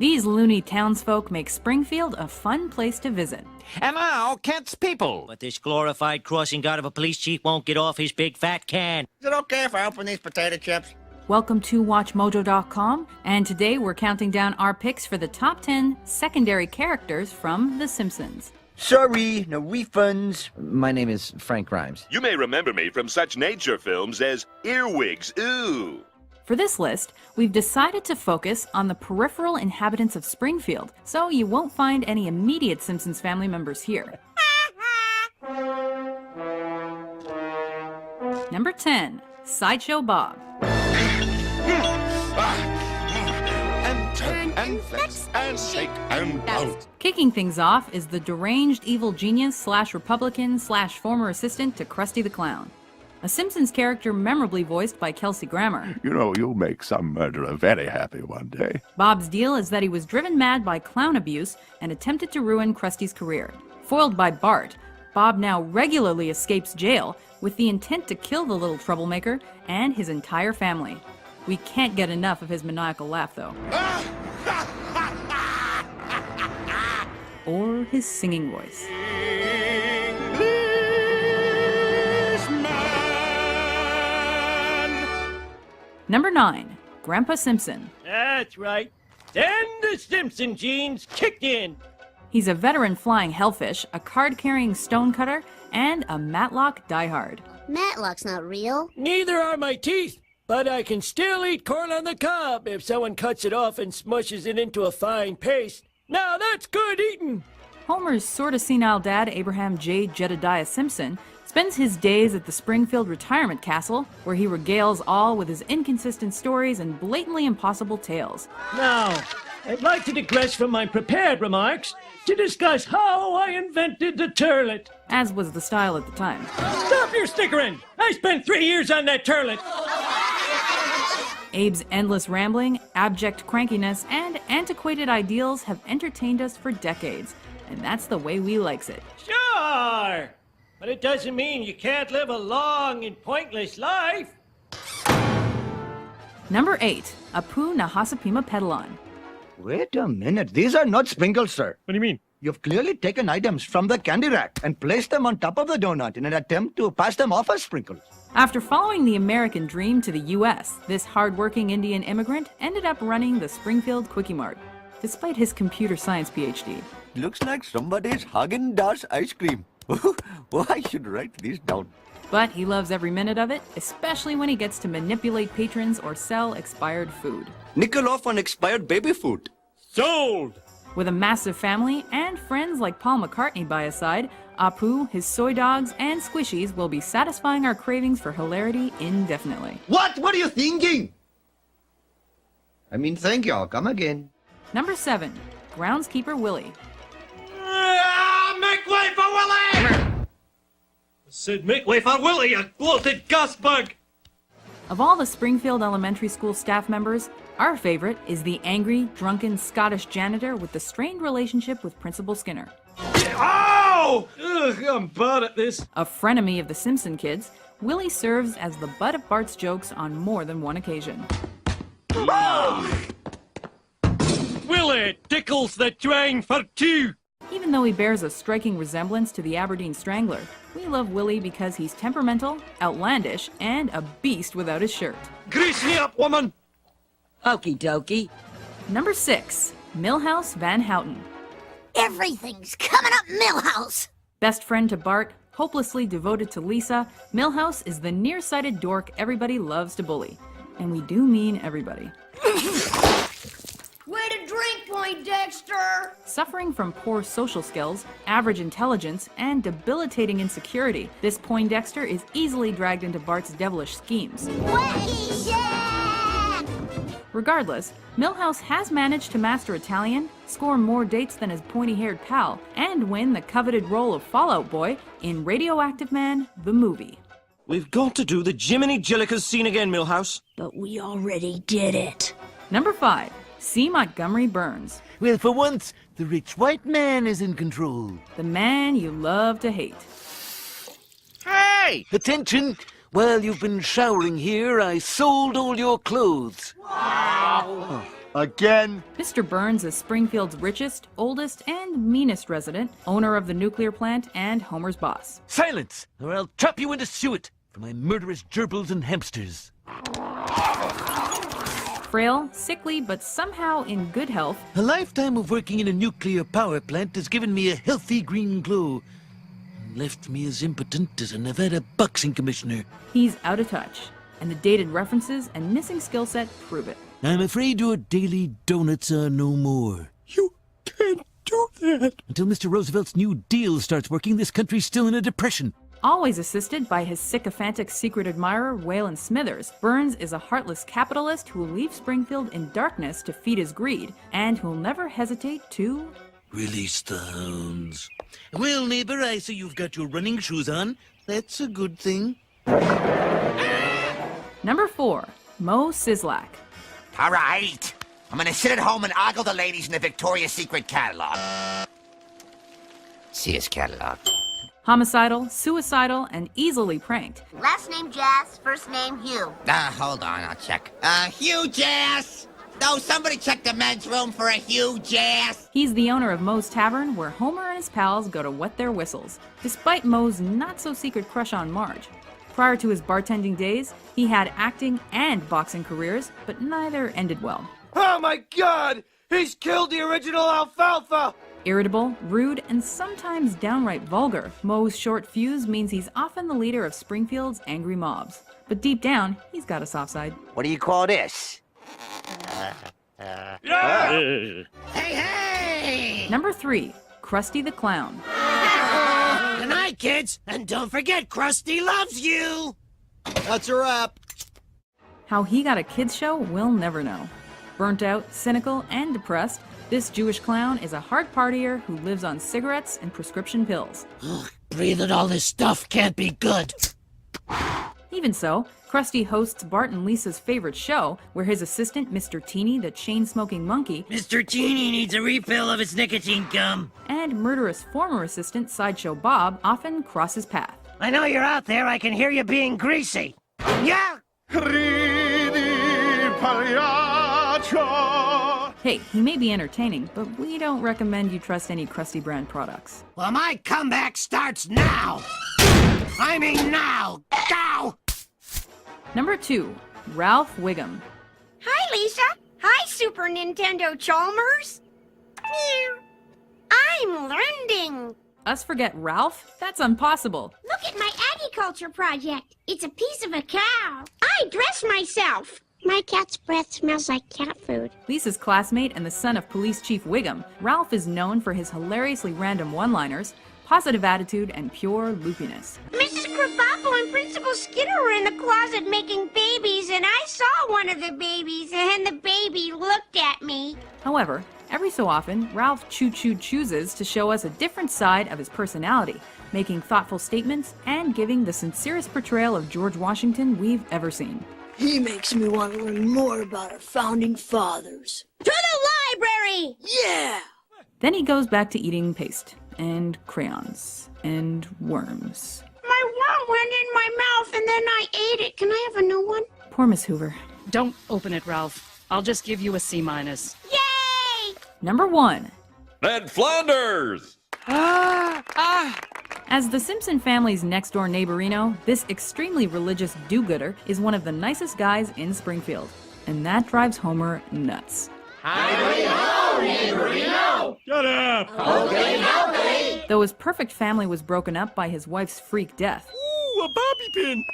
These loony townsfolk make Springfield a fun place to visit. And now, Kent's people. But this glorified crossing guard of a police chief won't get off his big fat can. Is it okay if I open these potato chips? Welcome to WatchMojo.com, and today we're counting down our picks for the top 10 secondary characters from The Simpsons. Sorry, no refunds. My name is Frank Grimes. You may remember me from such nature films as Earwigs, Ooh. For this list, we've decided to focus on the peripheral inhabitants of Springfield, so you won't find any immediate Simpsons family members here. Number 10, Sideshow Bob. And turn and flex and shake and bounce. Kicking things off is the deranged evil genius slash Republican slash former assistant to Krusty the Clown. A Simpsons character memorably voiced by Kelsey Grammer. You know, you'll make some murderer very happy one day. Bob's deal is that he was driven mad by clown abuse and attempted to ruin Krusty's career. Foiled by Bart, Bob now regularly escapes jail with the intent to kill the little troublemaker and his entire family. We can't get enough of his maniacal laugh, though. Or his singing voice. Number 9, Grandpa Simpson. That's right. Then the Simpson genes kicked in. He's a veteran flying hellfish, a card-carrying stonecutter, and a Matlock diehard. Matlock's not real. Neither are my teeth, but I can still eat corn on the cob if someone cuts it off and smushes it into a fine paste. Now that's good eating. Homer's sorta senile dad, Abraham J. Jedediah Simpson, spends his days at the Springfield Retirement Castle, where he regales all with his inconsistent stories and blatantly impossible tales. Now, I'd like to digress from my prepared remarks to discuss how I invented the turlet. As was the style at the time. Stop your snickering! I spent 3 years on that turlet. Abe's endless rambling, abject crankiness, and antiquated ideals have entertained us for decades, and that's the way we likes it. Sure! But it doesn't mean you can't live a long and pointless life. Number 8, Apu Nahasapima Pedalon. Wait a minute. These are not sprinkles, sir. What do you mean? You've clearly taken items from the candy rack and placed them on top of the donut in an attempt to pass them off as sprinkles. After following the American dream to the U.S., this hard-working Indian immigrant ended up running the Springfield Quickie Mart, despite his computer science PhD. Looks like somebody's Haagen-Dazs ice cream. Oh, I should write these down. But he loves every minute of it, especially when he gets to manipulate patrons or sell expired food. Nickel off on expired baby food. Sold! With a massive family and friends like Paul McCartney by his side, Apu, his soy dogs, and squishies will be satisfying our cravings for hilarity indefinitely. What? What are you thinking? I mean, thank you. I'll come again. Number 7, Groundskeeper Willie. Make way for Willie! I said make way for Willie, you bloated gust bug! Of all the Springfield Elementary School staff members, our favorite is the angry, drunken Scottish janitor with the strained relationship with Principal Skinner. Ow! Ugh, I'm bad at this. A frenemy of the Simpson kids, Willie serves as the butt of Bart's jokes on more than one occasion. Willie tickles the twine for two. Even though he bears a striking resemblance to the Aberdeen Strangler, we love Willie because he's temperamental, outlandish, and a beast without his shirt. Grease me up, woman! Okie dokie. Number 6, Milhouse Van Houten. Everything's coming up Millhouse. Best friend to Bart, hopelessly devoted to Lisa, Milhouse is the nearsighted dork everybody loves to bully. And we do mean everybody. Way to drink, Poindexter! Suffering from poor social skills, average intelligence, and debilitating insecurity, this Poindexter is easily dragged into Bart's devilish schemes. Wacky, yeah! Regardless, Milhouse has managed to master Italian, score more dates than his pointy-haired pal, and win the coveted role of Fallout Boy in Radioactive Man, the movie. We've got to do the Jiminy Jillikers scene again, Milhouse. But we already did it. Number 5, C. Montgomery Burns. Well, for once, the rich white man is in control. The man you love to hate. Hey! Attention! While you've been showering here, I sold all your clothes. Wow! Oh, Again? Mr. Burns is Springfield's richest, oldest, and meanest resident, owner of the nuclear plant, and Homer's boss. Silence, or I'll chop you into suet for my murderous gerbils and hamsters. Frail, sickly, but somehow in good health, A lifetime of working in a nuclear power plant has given me a healthy green glow and left me as impotent as a Nevada boxing commissioner. he's out of touch, and the dated references and missing skill set prove it. I'm afraid your daily donuts are no more. You can't do that. Until Mr. Roosevelt's New Deal starts working, this country's still in a depression. Always assisted by his sycophantic secret admirer, Waylon Smithers, Burns is a heartless capitalist who will leave Springfield in darkness to feed his greed, and who'll never hesitate to... Release the hounds. Well, neighbor, I see you've got your running shoes on. That's a good thing. Number 4, Mo Sislak. All right. I'm gonna sit at home and ogle the ladies in the Victoria's Secret catalog. See his catalog. Homicidal, suicidal, and easily pranked, Last name Jazz, first name Hugh. Hold on, I'll check. Hugh Jazz! No, somebody check the men's room for a Hugh Jazz! he's the owner of Moe's Tavern, where Homer and his pals go to wet their whistles, despite Moe's not-so-secret crush on Marge. Prior to his bartending days, he had acting and boxing careers, but neither ended well. Oh my God! He's killed the original alfalfa! Irritable, rude, and sometimes downright vulgar, Moe's short fuse means he's often the leader of Springfield's angry mobs. But deep down, he's got a soft side. What do you call this? Hey, hey! Number 3, Krusty the Clown. Good night, kids, and don't forget Krusty loves you! That's a wrap. How he got a kids show, we'll never know. Burnt out, cynical, and depressed, this Jewish clown is a hard partier who lives on cigarettes and prescription pills. Breathing all this stuff can't be good. Even so, Krusty hosts Bart and Lisa's favorite show, where his assistant, Mr. Teeny, the chain-smoking monkey, Mr. Teeny needs a refill of his nicotine gum. and murderous former assistant Sideshow Bob often cross his path. I know you're out there. I can hear you being greasy. Yeah! Hey, he may be entertaining, but we don't recommend you trust any Krusty brand products. Well, my comeback starts now! I mean now! Go! Number 2, Ralph Wiggum. Hi, Lisa. Hi, Super Nintendo Chalmers. Meow. I'm learning. Us forget Ralph? That's impossible. Look at my agriculture project. It's a piece of a cow. I dress myself. My cat's breath smells like cat food. Lisa's classmate and the son of Police Chief Wiggum, Ralph is known for his hilariously random one-liners, positive attitude, and pure loopiness. Mrs. Krabappel and Principal Skinner were in the closet making babies, and I saw one of the babies, and the baby looked at me. However, every so often, Ralph chooses to show us a different side of his personality, making thoughtful statements and giving the sincerest portrayal of George Washington we've ever seen. He makes me want to learn more about our founding fathers. To the library! Yeah! Then he goes back to eating paste, and crayons, and worms. My worm went in my mouth and then I ate it. Can I have a new one? Poor Miss Hoover. Don't open it, Ralph. I'll just give you a C-. Yay! Number 1. Ned Flanders! As the Simpson family's next-door neighborino, this extremely religious do-gooder is one of the nicest guys in Springfield. And that drives Homer nuts. Shut up! Though his perfect family was broken up by his wife's freak death, Ooh, a bobby pin!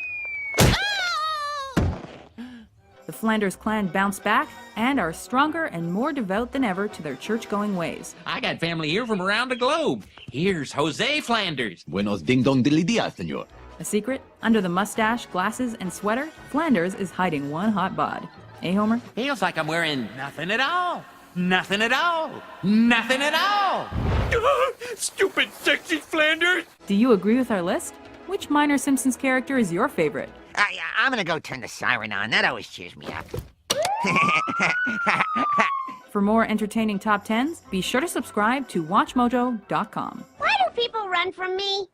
the Flanders clan bounced back and are stronger and more devout than ever to their church-going ways. I got family here from around the globe. Here's Jose Flanders. Buenos ding dong dilly dia, senor. A secret? Under the mustache, glasses, and sweater, Flanders is hiding one hot bod. Eh, Homer? Feels like I'm wearing nothing at all. Nothing at all. Nothing at all. Stupid, sexy Flanders! Do you agree with our list? Which minor Simpsons character is your favorite? I'm gonna go turn the siren on. That always cheers me up. For more entertaining top 10s, be sure to subscribe to WatchMojo.com. Why do people run from me?